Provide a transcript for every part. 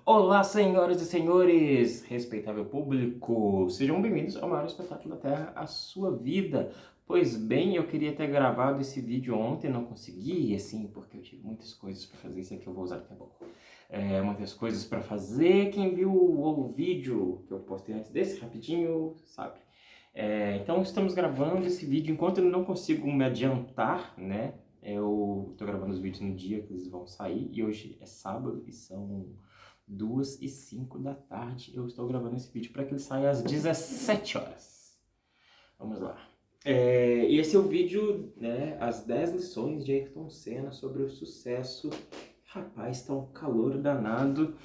Olá, senhoras e senhores, respeitável público, sejam bem-vindos ao maior espetáculo da Terra, a sua vida. Pois bem, eu queria ter gravado esse vídeo ontem, não consegui, assim, porque eu tive muitas coisas para fazer, isso aqui eu vou usar daqui a pouco. Muitas coisas para fazer, quem viu o vídeo que eu postei antes desse, rapidinho, sabe. Então estamos gravando esse vídeo, enquanto eu não consigo me adiantar, né, eu tô gravando os vídeos no dia que eles vão sair, e hoje é sábado e são 2h05 da tarde. Eu estou gravando esse vídeo para que ele saia às 17 horas. Vamos lá. E esse é o vídeo, né, as 10 lições de Ayrton Senna sobre o sucesso. Rapaz, tá um calor danado.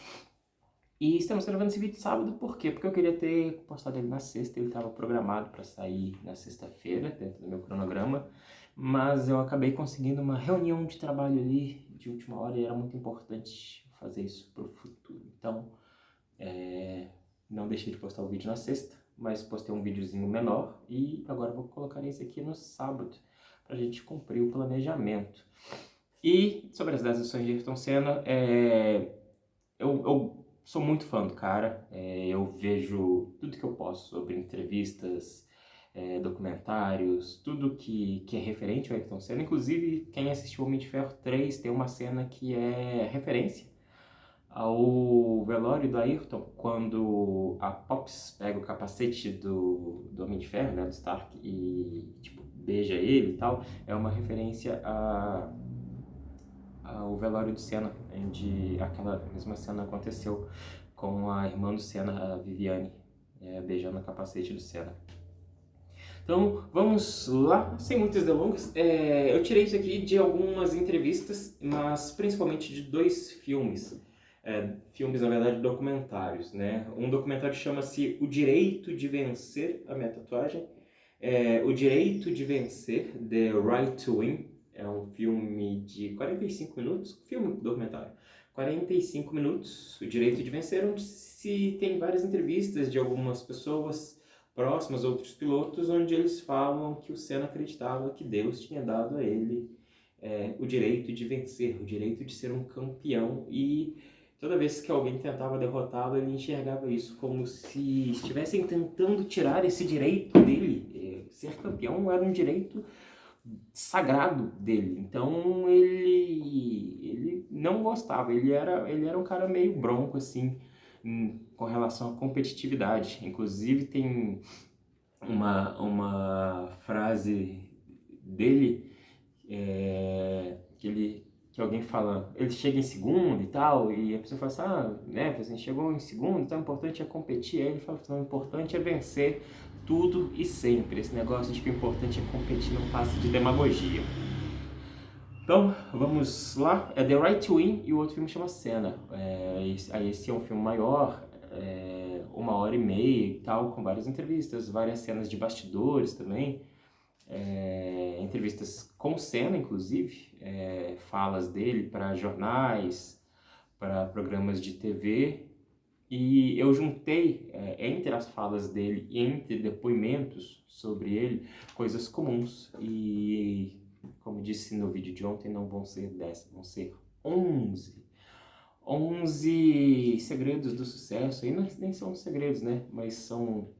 E estamos gravando esse vídeo sábado, por quê? Porque eu queria ter postado ele na sexta, ele estava programado para sair na sexta-feira, dentro do meu cronograma, mas eu acabei conseguindo uma reunião de trabalho ali de última hora e era muito importante fazer isso para o futuro. Então, não deixei de postar o vídeo na sexta, mas postei um videozinho menor e agora vou colocar esse aqui no sábado, para a gente cumprir o planejamento. E sobre as 10 lições de Ayrton Senna, eu sou muito fã do cara, eu vejo tudo que eu posso sobre entrevistas, documentários, tudo que é referente ao Ayrton Senna. Inclusive, quem assistiu Homem de Ferro 3 tem uma cena que é referência ao velório do Ayrton, quando a Pops pega o capacete do Homem de Ferro, né, do Stark, e tipo, beija ele e tal. É uma referência ao velório do Senna, onde aquela mesma cena aconteceu com a irmã do Senna, a Viviane, beijando o capacete do Senna. Então, vamos lá, sem muitas delongas. Eu tirei isso aqui de algumas entrevistas, mas principalmente de 2 filmes. Filmes, na verdade, documentários, né? Um documentário chama-se O Direito de Vencer, a minha tatuagem. O Direito de Vencer, The Right to Win. É um filme de 45 minutos, filme documentário. 45 minutos, O Direito de Vencer, onde se tem várias entrevistas de algumas pessoas próximas, outros pilotos, onde eles falam que o Senna acreditava que Deus tinha dado a ele o direito de vencer, o direito de ser um campeão, e toda vez que alguém tentava derrotá-lo, ele enxergava isso como se estivessem tentando tirar esse direito dele. Ser campeão era um direito sagrado dele, então ele não gostava, ele era um cara meio bronco, assim, com relação à competitividade. Inclusive tem uma frase dele, que alguém fala, ele chega em segundo e tal, e a pessoa fala assim, né, você chegou em segundo, então o importante é competir. Aí ele fala, então, o importante é vencer tudo e sempre. Esse negócio de que o importante é competir não passa de demagogia. Então, vamos lá. É The Right to Win e o outro filme chama Senna. Esse é um filme maior, 1h30 e tal, com várias entrevistas, várias cenas de bastidores também. Entrevistas com Senna, inclusive, falas dele para jornais, para programas de TV, e eu juntei, entre as falas dele e entre depoimentos sobre ele, coisas comuns. E, como disse no vídeo de ontem, não vão ser 10, vão ser 11. 11 segredos do sucesso, e nem são segredos, né? Mas são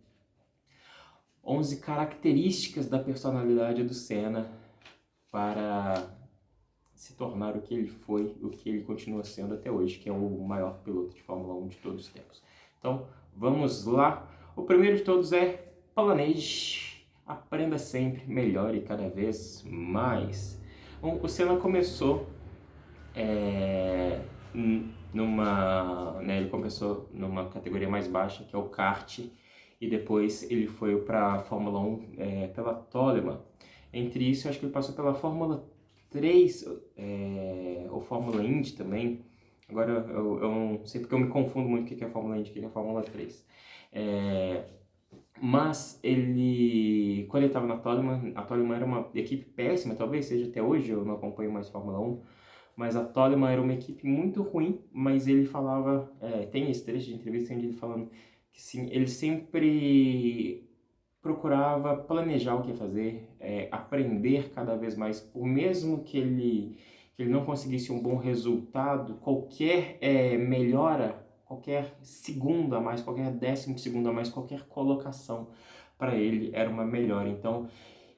11 características da personalidade do Senna para se tornar o que ele foi, o que ele continua sendo até hoje, que é o maior piloto de Fórmula 1 de todos os tempos. Então, vamos lá. O primeiro de todos é planeje, aprenda sempre, melhore cada vez mais. Bom, o Senna começou ele começou numa categoria mais baixa, que é o kart, e depois ele foi para a Fórmula 1 pela Toleman. Entre isso, eu acho que ele passou pela Fórmula 3, ou Fórmula Indy também. Agora eu não sei, porque eu me confundo muito o que é a Fórmula Indy e o que é a Fórmula 3. Mas quando ele estava na Toleman, a Toleman era uma equipe péssima, talvez seja até hoje, eu não acompanho mais Fórmula 1, mas a Toleman era uma equipe muito ruim. Mas ele falava, tem esse trecho de entrevista onde ele falando que sim, ele sempre procurava planejar o que ia fazer, aprender cada vez mais, por mesmo que ele não conseguisse um bom resultado, qualquer melhora, qualquer segundo a mais, qualquer 10º segundo a mais, qualquer colocação para ele era uma melhora. Então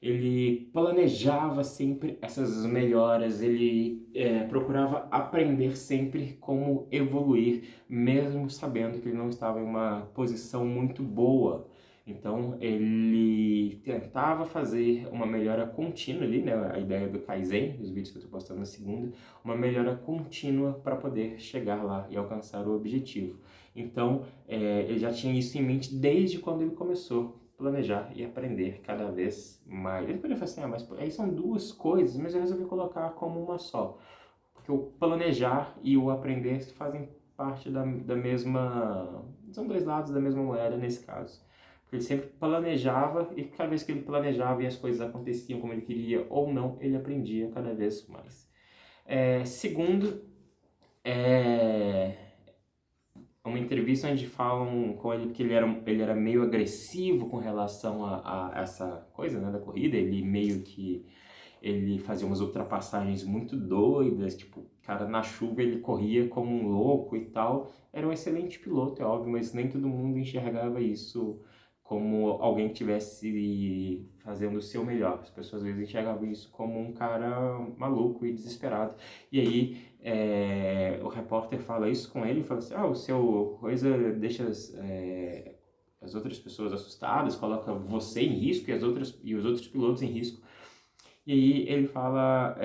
ele planejava sempre essas melhoras, ele procurava aprender sempre como evoluir, mesmo sabendo que ele não estava em uma posição muito boa. Então ele tentava fazer uma melhora contínua ali, né? A ideia do Kaizen, os vídeos que eu estou postando na segunda, uma melhora contínua para poder chegar lá e alcançar o objetivo. Então ele já tinha isso em mente desde quando ele começou a planejar e aprender cada vez mais. Ele poderia falar assim, mas aí são duas coisas, mas eu resolvi colocar como uma só. Porque o planejar e o aprender fazem parte da mesma... São dois lados da mesma moeda nesse caso. Porque ele sempre planejava e cada vez que ele planejava e as coisas aconteciam como ele queria ou não, ele aprendia cada vez mais. Segundo, uma entrevista onde falam com ele que ele era meio agressivo com relação a essa coisa, né, da corrida. Ele meio que ele fazia umas ultrapassagens muito doidas, tipo, cara, na chuva ele corria como um louco e tal. Era um excelente piloto, é óbvio, mas nem todo mundo enxergava isso como alguém que estivesse fazendo o seu melhor. As pessoas às vezes enxergavam isso como um cara maluco e desesperado. E aí o repórter fala isso com ele, fala assim, o seu coisa deixa as outras pessoas assustadas, coloca você em risco e os outros pilotos em risco. E aí ele fala,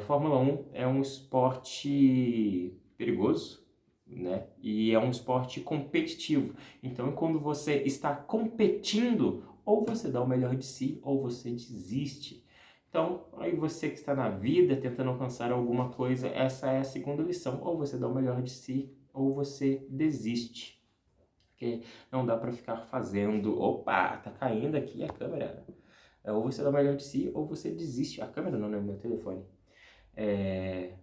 Fórmula 1 é um esporte perigoso, né? E é um esporte competitivo. Então, quando você está competindo, ou você dá o melhor de si, ou você desiste. Então, aí você que está na vida tentando alcançar alguma coisa, essa é a segunda lição. Ou você dá o melhor de si, ou você desiste. Porque não dá para ficar fazendo, opa, tá caindo aqui a câmera. Ou você dá o melhor de si, ou você desiste. A câmera não, né? O meu telefone.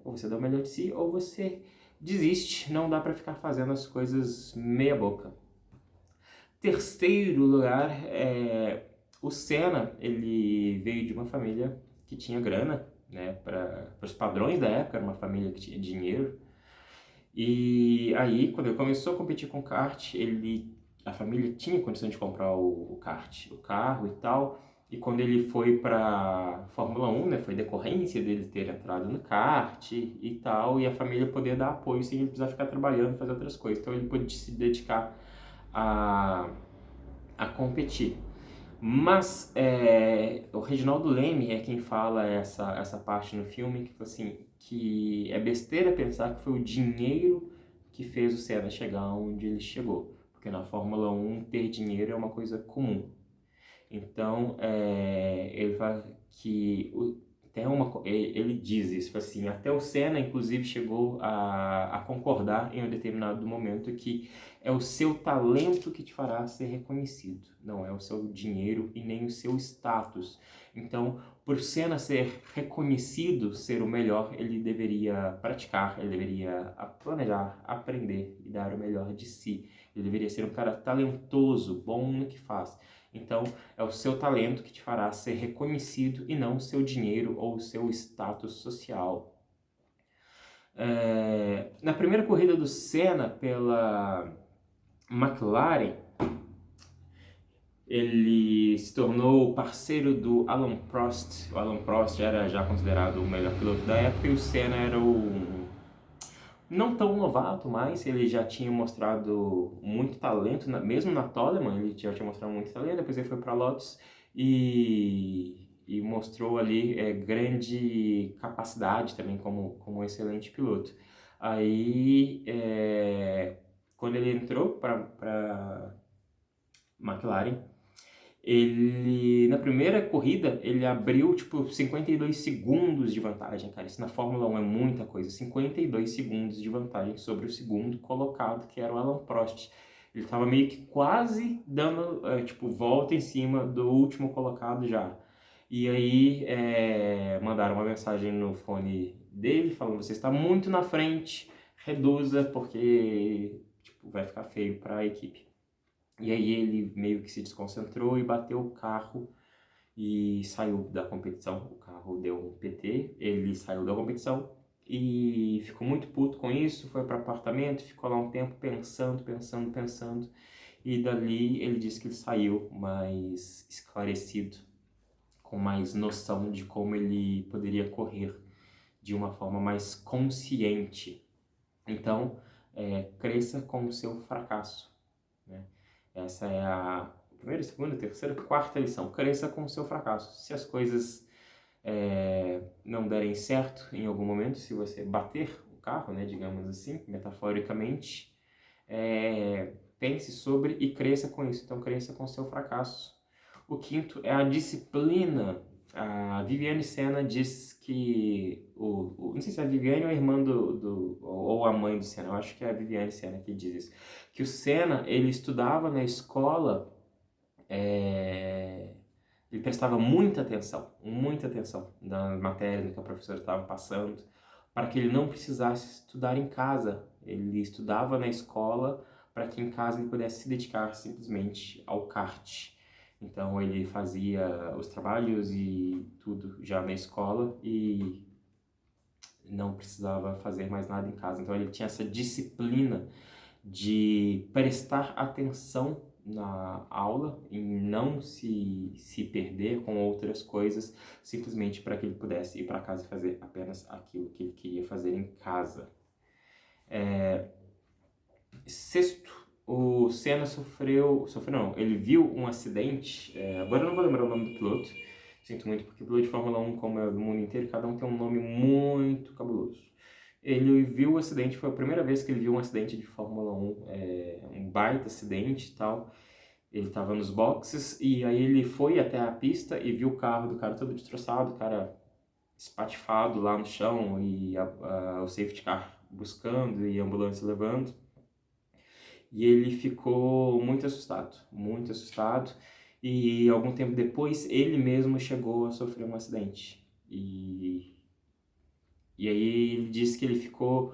Ou você dá o melhor de si, ou você desiste. Não dá para ficar fazendo as coisas meia boca. Terceiro lugar, o Senna, ele veio de uma família que tinha grana, né? Para os padrões da época, era uma família que tinha dinheiro. E aí, quando ele começou a competir com kart, a família tinha condição de comprar o kart, o carro e tal. E quando ele foi para Fórmula 1, né, foi decorrência dele ter entrado no kart e tal, e a família poder dar apoio sem ele precisar ficar trabalhando, fazer outras coisas. Então ele pôde se dedicar a, a competir. Mas o Reginaldo Leme é quem fala essa parte no filme, que assim, que é besteira pensar que foi o dinheiro que fez o Senna chegar onde ele chegou. Porque na Fórmula 1 ter dinheiro é uma coisa comum. Então, ele fala que ele diz isso, assim, até o Senna, inclusive, chegou a concordar em um determinado momento que é o seu talento que te fará ser reconhecido, não é o seu dinheiro e nem o seu status. Então, por Senna ser reconhecido, ser o melhor, ele deveria praticar, ele deveria planejar, aprender e dar o melhor de si. Ele deveria ser um cara talentoso, bom no que faz. Então, é o seu talento que te fará ser reconhecido e não o seu dinheiro ou o seu status social. Na primeira corrida do Senna pela McLaren, ele se tornou parceiro do Alain Prost. O Alain Prost era já considerado o melhor piloto da época e o Senna era não tão novato, mas ele já tinha mostrado muito talento, mesmo na Toleman ele já tinha mostrado muito talento. Depois ele foi para Lotus e mostrou ali grande capacidade também como um excelente piloto. Aí, quando ele entrou para McLaren, ele, na primeira corrida, ele abriu, 52 segundos de vantagem, cara. Isso na Fórmula 1 é muita coisa. 52 segundos de vantagem sobre o segundo colocado, que era o Alain Prost. Ele estava meio que quase dando, volta em cima do último colocado já. E aí, mandaram uma mensagem no fone dele, falando, você está muito na frente, reduza, porque, vai ficar feio para a equipe. E aí ele meio que se desconcentrou e bateu o carro e saiu da competição. O carro deu um PT, ele saiu da competição e ficou muito puto com isso, foi para o apartamento, ficou lá um tempo pensando, e dali ele disse que ele saiu mais esclarecido, com mais noção de como ele poderia correr de uma forma mais consciente. Então, cresça com o seu fracasso, né? Essa é a primeira, segunda, terceira, quarta lição. Cresça com o seu fracasso. Se as coisas não derem certo em algum momento, se você bater o carro, né, digamos assim, metaforicamente, pense sobre e cresça com isso. Então, cresça com o seu fracasso. O quinto é a disciplina. A Viviane Senna diz que... não sei se é a Viviane ou a irmã ou a mãe do Senna, eu acho que é a Viviane Senna que diz isso. Que o Senna, ele estudava na escola, ele prestava muita atenção na matéria que a professora estava passando, para que ele não precisasse estudar em casa. Ele estudava na escola para que em casa ele pudesse se dedicar simplesmente ao kart. Então ele fazia os trabalhos e tudo já na escola e não precisava fazer mais nada em casa. Então ele tinha essa disciplina de prestar atenção na aula e não se perder com outras coisas, simplesmente para que ele pudesse ir para casa e fazer apenas aquilo que ele queria fazer em casa. Sexto, o Senna ele viu um acidente, agora eu não vou lembrar o nome do piloto, sinto muito, porque o piloto de Fórmula 1, como é do mundo inteiro, cada um tem um nome muito cabuloso. Ele viu o acidente, foi a primeira vez que ele viu um acidente de Fórmula 1, um baita acidente e tal. Ele estava nos boxes e aí ele foi até a pista e viu o carro do cara todo destroçado, o cara espatifado lá no chão e o safety car buscando e a ambulância levando. E ele ficou muito assustado. E algum tempo depois, ele mesmo chegou a sofrer um acidente. E aí ele disse que ele ficou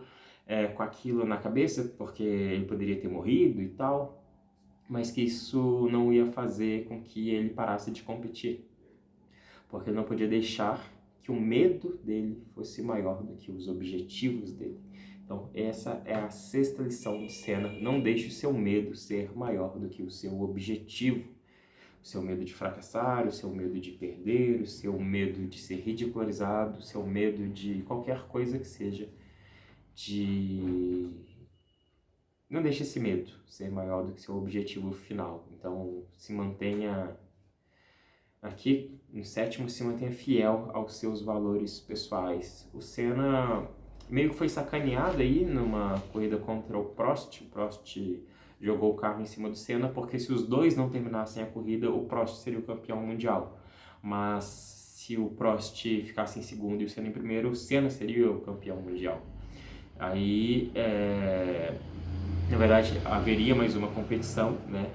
com aquilo na cabeça, porque ele poderia ter morrido e tal, mas que isso não ia fazer com que ele parasse de competir. Porque ele não podia deixar que o medo dele fosse maior do que os objetivos dele. Então, essa é a sexta lição de Senna. Não deixe o seu medo ser maior do que o seu objetivo. O seu medo de fracassar, o seu medo de perder, o seu medo de ser ridicularizado, o seu medo de qualquer coisa que seja. Não deixe esse medo ser maior do que seu objetivo final. Então, se mantenha... Aqui, no sétimo, se mantenha fiel aos seus valores pessoais. O Senna meio que foi sacaneado aí numa corrida contra o Prost. O Prost jogou o carro em cima do Senna, porque se os dois não terminassem a corrida, o Prost seria o campeão mundial. Mas se o Prost ficasse em segundo e o Senna em primeiro, o Senna seria o campeão mundial. Aí, na verdade, haveria mais uma competição, né?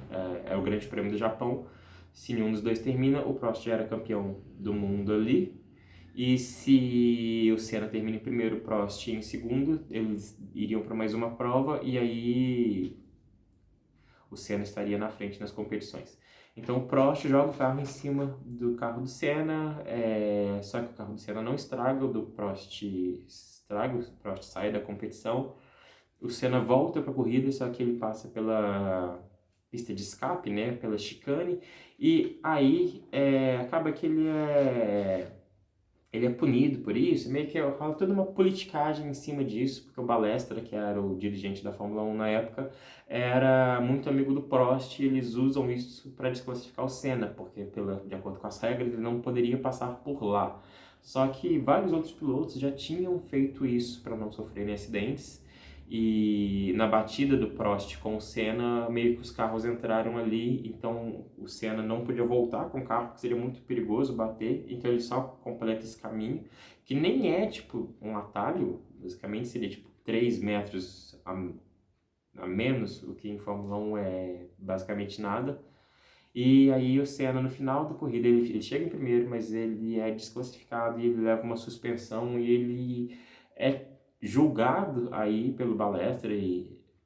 É o Grande Prêmio do Japão. Se nenhum dos dois termina, o Prost já era campeão do mundo ali. E se o Senna termina em primeiro, o Prost em segundo, eles iriam para mais uma prova e aí o Senna estaria na frente nas competições. Então o Prost joga o carro em cima do carro do Senna, só que o carro do Senna não estraga, o do Prost estraga, o Prost sai da competição. O Senna volta para a corrida, só que ele passa pela pista de escape, né, pela chicane, e aí acaba que ele é punido por isso, meio que rola toda uma politicagem em cima disso, porque o Balestra, que era o dirigente da Fórmula 1 na época, era muito amigo do Prost, e eles usam isso para desclassificar o Senna, porque de acordo com as regras ele não poderia passar por lá. Só que vários outros pilotos já tinham feito isso para não sofrerem acidentes, e na batida do Prost com o Senna, meio que os carros entraram ali, então o Senna não podia voltar com o carro, porque seria muito perigoso bater, então ele só completa esse caminho, que nem é tipo um atalho, basicamente seria tipo 3 metros a menos, o que em Fórmula 1 é basicamente nada. E aí o Senna no final da corrida, ele chega em primeiro, mas ele é desclassificado e ele leva uma suspensão e ele é julgado aí pelo Balestra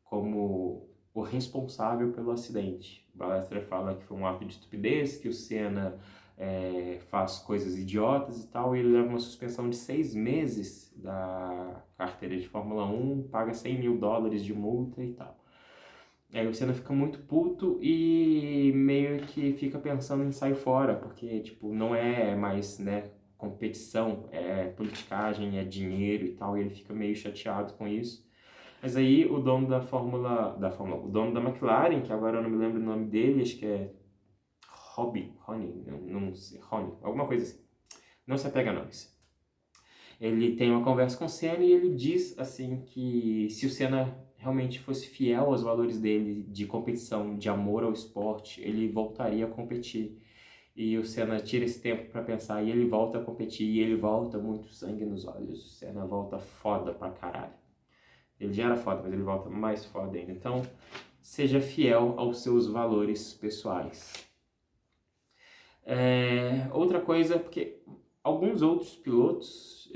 como o responsável pelo acidente. O Balestra fala que foi um ato de estupidez, que o Senna faz coisas idiotas e tal, e ele leva uma suspensão de 6 meses da carteira de Fórmula 1, paga $100.000 de multa e tal. Aí o Senna fica muito puto e meio que fica pensando em sair fora, porque, tipo, não é mais, né, competição, é politicagem, é dinheiro e tal, e ele fica meio chateado com isso. Mas aí o dono o dono da McLaren, que agora eu não me lembro o nome dele, acho que é Rony, não sei, Rony, alguma coisa assim. Não se apega a nomes. Ele tem uma conversa com o Senna e ele diz assim que se o Senna realmente fosse fiel aos valores dele de competição, de amor ao esporte, ele voltaria a competir. E o Senna tira esse tempo para pensar e ele volta a competir e ele volta muito sangue nos olhos. O Senna volta foda pra caralho. Ele já era foda, mas ele volta mais foda ainda. Então, seja fiel aos seus valores pessoais. Outra coisa, porque alguns outros pilotos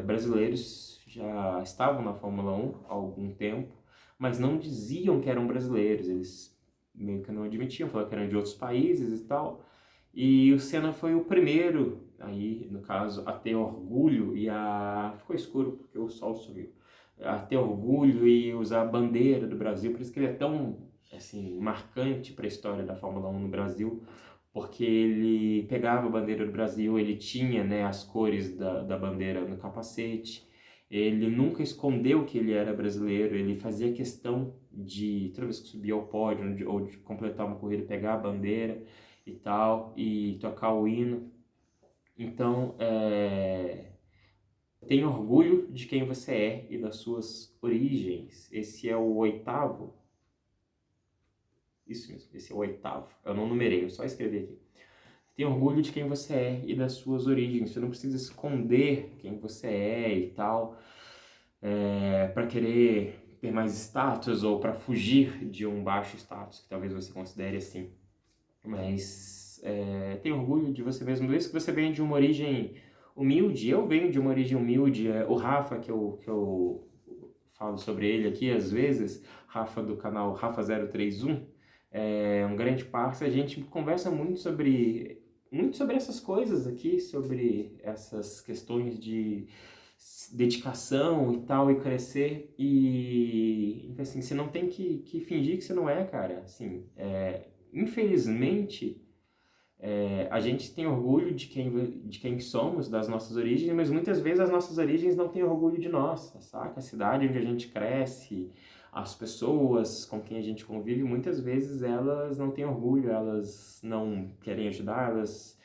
brasileiros já estavam na Fórmula 1 há algum tempo, mas não diziam que eram brasileiros, eles meio que não admitiam, falavam que eram de outros países e tal. E o Senna foi o primeiro, aí no caso, a ter orgulho Ficou escuro porque o sol subiu. A ter orgulho e usar a bandeira do Brasil, por isso que ele é tão assim, marcante para a história da Fórmula 1 no Brasil, porque ele pegava a bandeira do Brasil, ele tinha, né, as cores da bandeira no capacete, ele nunca escondeu que ele era brasileiro, ele fazia questão de, toda vez que subia ao pódio ou de completar uma corrida, pegar a bandeira e tal, e tocar o hino. Então, tenha orgulho de quem você é e das suas origens. Esse é o 8º. Isso mesmo, esse é o 8º. Eu não numerei, eu só escrevi aqui. Tenha orgulho de quem você é e das suas origens. Você não precisa esconder quem você é e tal, para querer ter mais status ou para fugir de um baixo status que talvez você considere assim. Mas tenha orgulho de você mesmo. Desde que você vem de uma origem humilde. Eu venho de uma origem humilde. O Rafa, que eu falo sobre ele aqui às vezes, Rafa do canal Rafa031, é um grande parceiro. A gente conversa muito sobre essas coisas aqui, sobre essas questões de dedicação e tal, e crescer. E assim, você não tem que fingir que você não é, cara. Assim, infelizmente, a gente tem orgulho de quem somos, das nossas origens, mas muitas vezes as nossas origens não têm orgulho de nós, saca? A cidade onde a gente cresce, as pessoas com quem a gente convive, muitas vezes elas não têm orgulho, elas não querem ajudar, elas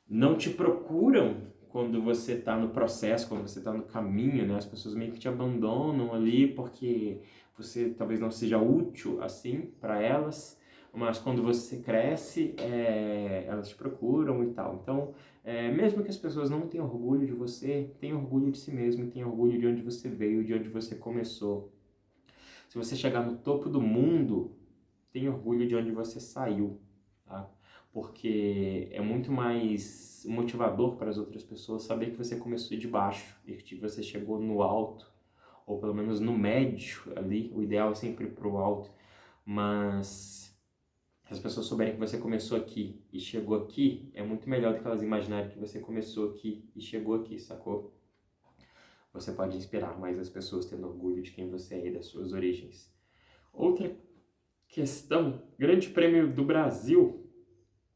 não te procuram quando você está no processo, quando você está no caminho, né? As pessoas meio que te abandonam ali porque você talvez não seja útil assim para elas, mas quando você cresce, elas te procuram e tal. Então, mesmo que as pessoas não tenham orgulho de você, tenha orgulho de si mesmo, tenha orgulho de onde você veio, de onde você começou. Se você chegar no topo do mundo, tenha orgulho de onde você saiu, tá? Porque é muito mais motivador para as outras pessoas saber que você começou de baixo e que você chegou no alto, ou pelo menos no médio ali. O ideal é sempre ir para o alto, mas se as pessoas souberem que você começou aqui e chegou aqui, é muito melhor do que elas imaginarem que você começou aqui e chegou aqui, sacou? Você pode inspirar mais as pessoas tendo orgulho de quem você é e das suas origens. Outra questão, Grande Prêmio do Brasil.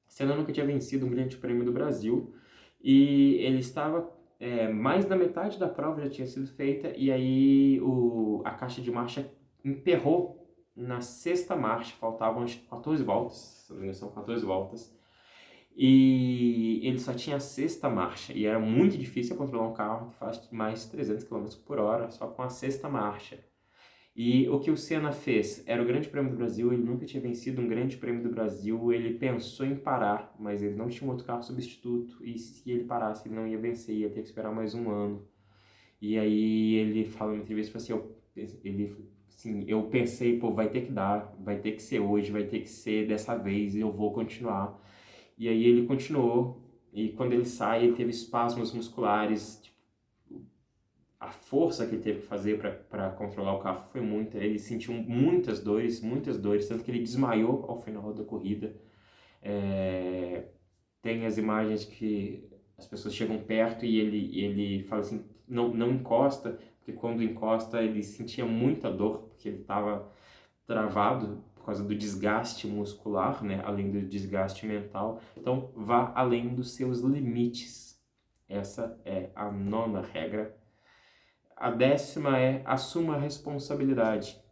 Senna nunca tinha vencido um Grande Prêmio do Brasil e ele estava mais da metade da prova já tinha sido feita e aí a caixa de marcha emperrou na 6ª marcha, faltavam acho que 14 voltas, se não me engano são 14 voltas, e ele só tinha a 6ª marcha e era muito difícil controlar um carro que faz mais 300 km por hora só com a 6ª marcha. E o que o Senna fez era o Grande Prêmio do Brasil, ele nunca tinha vencido um Grande Prêmio do Brasil, ele pensou em parar, mas ele não tinha um outro carro substituto, e se ele parasse ele não ia vencer, ia ter que esperar mais um ano. E aí ele fala na entrevista, assim, eu pensei, pô, vai ter que dar, vai ter que ser hoje, vai ter que ser dessa vez, e eu vou continuar. E aí ele continuou, e quando ele sai, ele teve espasmos musculares, tipo, a força que ele teve que fazer para controlar o carro foi muita. Ele sentiu muitas dores, tanto que ele desmaiou ao final da corrida. tem as imagens que as pessoas chegam perto e ele fala assim, não encosta, porque quando encosta ele sentia muita dor, porque ele estava travado por causa do desgaste muscular, né? Além do desgaste mental. Então, vá além dos seus limites. Essa é a 9ª regra. A 10ª é assuma a responsabilidade.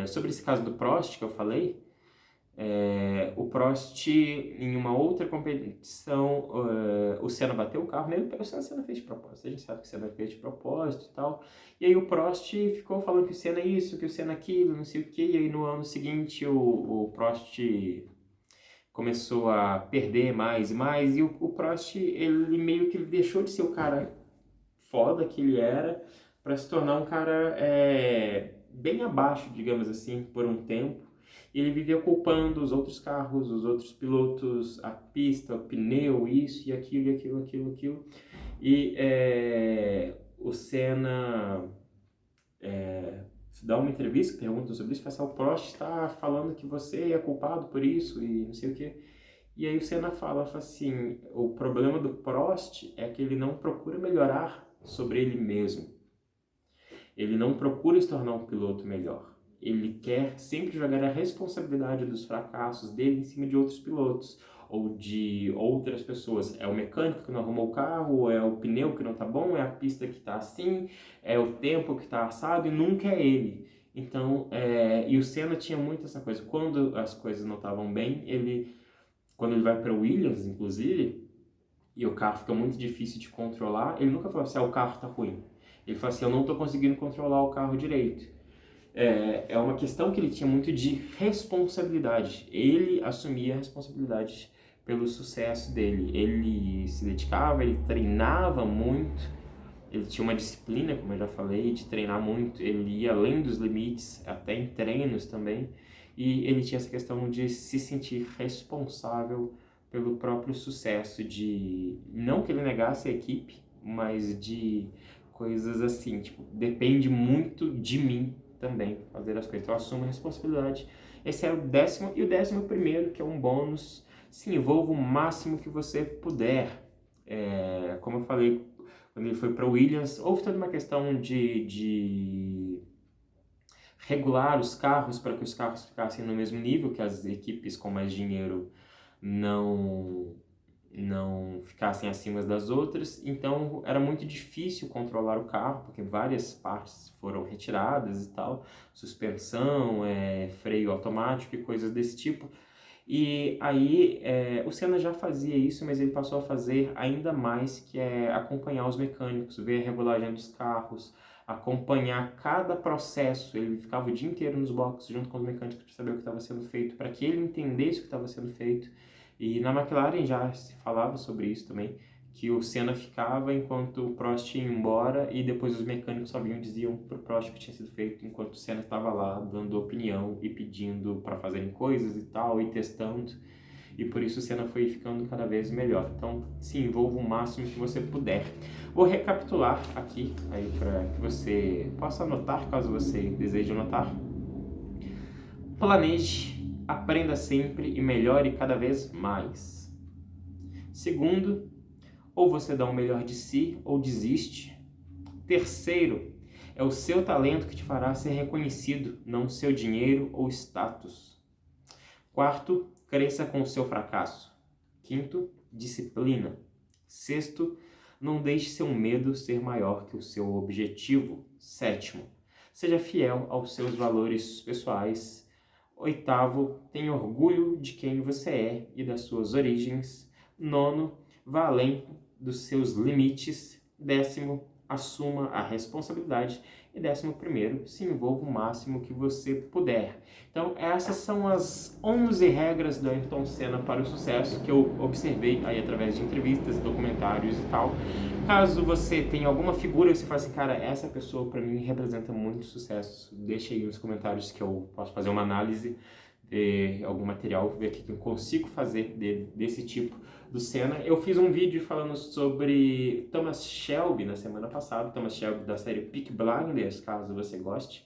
Sobre esse caso do Prost que eu falei, o Prost, em uma outra competição, o Senna bateu o carro nele, o Senna fez de propósito, a gente sabe que o Senna fez de propósito e tal, e aí o Prost ficou falando que o Senna é isso, que o Senna é aquilo, não sei o que, e aí no ano seguinte o Prost começou a perder mais e mais, e o Prost, ele meio que deixou de ser o cara foda que ele era, para se tornar um cara bem abaixo, digamos assim, por um tempo. E ele vivia culpando os outros carros, os outros pilotos, a pista, o pneu, isso e aquilo, e aquilo, aquilo, aquilo. E o Senna dá uma entrevista, pergunta sobre isso, fala assim, o Prost está falando que você é culpado por isso e não sei o quê. E aí o Senna fala assim, o problema do Prost é que ele não procura melhorar sobre ele mesmo. Ele não procura se tornar um piloto melhor. Ele quer sempre jogar a responsabilidade dos fracassos dele em cima de outros pilotos ou de outras pessoas. É o mecânico que não arrumou o carro, é o pneu que não tá bom, é a pista que tá assim, é o tempo que tá assado e nunca é ele. Então, e o Senna tinha muito essa coisa. Quando as coisas não estavam bem, quando ele vai para o Williams, inclusive, e o carro fica muito difícil de controlar, ele nunca fala assim, o carro tá ruim. Ele fala assim, eu não estou conseguindo controlar o carro direito. É uma questão que ele tinha muito de responsabilidade. Ele assumia a responsabilidade pelo sucesso dele. Ele se dedicava, ele treinava muito, ele tinha uma disciplina, como eu já falei, de treinar muito. Ele ia além dos limites, até em treinos também. E ele tinha essa questão de se sentir responsável pelo próprio sucesso, de não que ele negasse a equipe, mas de coisas assim, tipo, depende muito de mim também fazer as coisas. Então, eu assumo a responsabilidade. Esse é o 10º. E o 11º, que é um bônus, se envolva o máximo que você puder. Como eu falei, quando ele foi para o Williams, houve toda uma questão de regular os carros para que os carros ficassem no mesmo nível, que as equipes com mais dinheiro não ficassem acima das outras. Então era muito difícil controlar o carro, porque várias partes foram retiradas e tal, suspensão, freio automático e coisas desse tipo. E aí o Senna já fazia isso, mas ele passou a fazer ainda mais, que é acompanhar os mecânicos, ver a regulagem dos carros, acompanhar cada processo. Ele ficava o dia inteiro nos boxes junto com os mecânicos para saber o que estava sendo feito, para que ele entendesse o que estava sendo feito. E na McLaren já se falava sobre isso também, que o Senna ficava enquanto o Prost ia embora e depois os mecânicos só vinham e diziam pro Prost o que tinha sido feito, enquanto o Senna estava lá dando opinião e pedindo para fazerem coisas e tal, e testando. E por isso o Senna foi ficando cada vez melhor. Então se envolva o máximo que você puder. Vou recapitular aqui aí para que você possa anotar, caso você deseje anotar. Planeje, aprenda sempre e melhore cada vez mais. Segundo, ou você dá o melhor de si ou desiste. Terceiro, é o seu talento que te fará ser reconhecido, não o seu dinheiro ou status. Quarto, cresça com o seu fracasso. Quinto, disciplina. Sexto, não deixe seu medo ser maior que o seu objetivo. Sétimo, seja fiel aos seus valores pessoais. Oitavo, tenha orgulho de quem você é e das suas origens. Nono, vá além dos seus limites. 10º, assuma a responsabilidade. E 11º, se envolva o máximo que você puder. Então, essas são as 11 regras do Ayrton Senna para o sucesso que eu observei aí através de entrevistas, documentários e tal. Caso você tenha alguma figura e você fala assim, cara, essa pessoa para mim representa muito sucesso, deixa aí nos comentários que eu posso fazer uma análise de algum material, ver o que eu consigo fazer desse tipo do Senna. Eu fiz um vídeo falando sobre Thomas Shelby na semana passada, Thomas Shelby da série Peaky Blinders, caso você goste,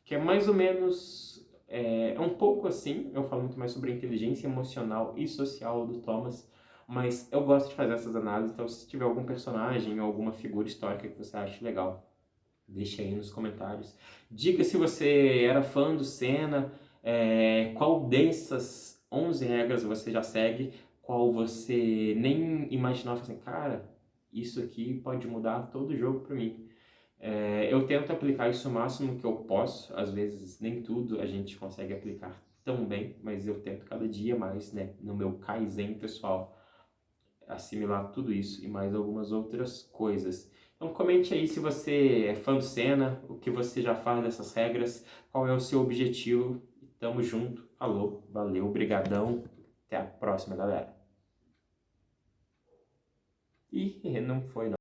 que é mais ou menos É um pouco assim, eu falo muito mais sobre a inteligência emocional e social do Thomas, mas eu gosto de fazer essas análises, então se tiver algum personagem ou alguma figura histórica que você ache legal, deixa aí nos comentários. Diga se você era fã do Senna, qual dessas 11 regras você já segue, qual você nem imaginava, assim, cara, isso aqui pode mudar todo o jogo para mim. Eu tento aplicar isso o máximo que eu posso, às vezes nem tudo a gente consegue aplicar tão bem, mas eu tento cada dia mais, né, no meu Kaizen pessoal, assimilar tudo isso e mais algumas outras coisas. Então comente aí se você é fã do Senna, o que você já faz dessas regras, qual é o seu objetivo. Tamo junto, falou, valeu, brigadão, até a próxima, galera. E não foi não.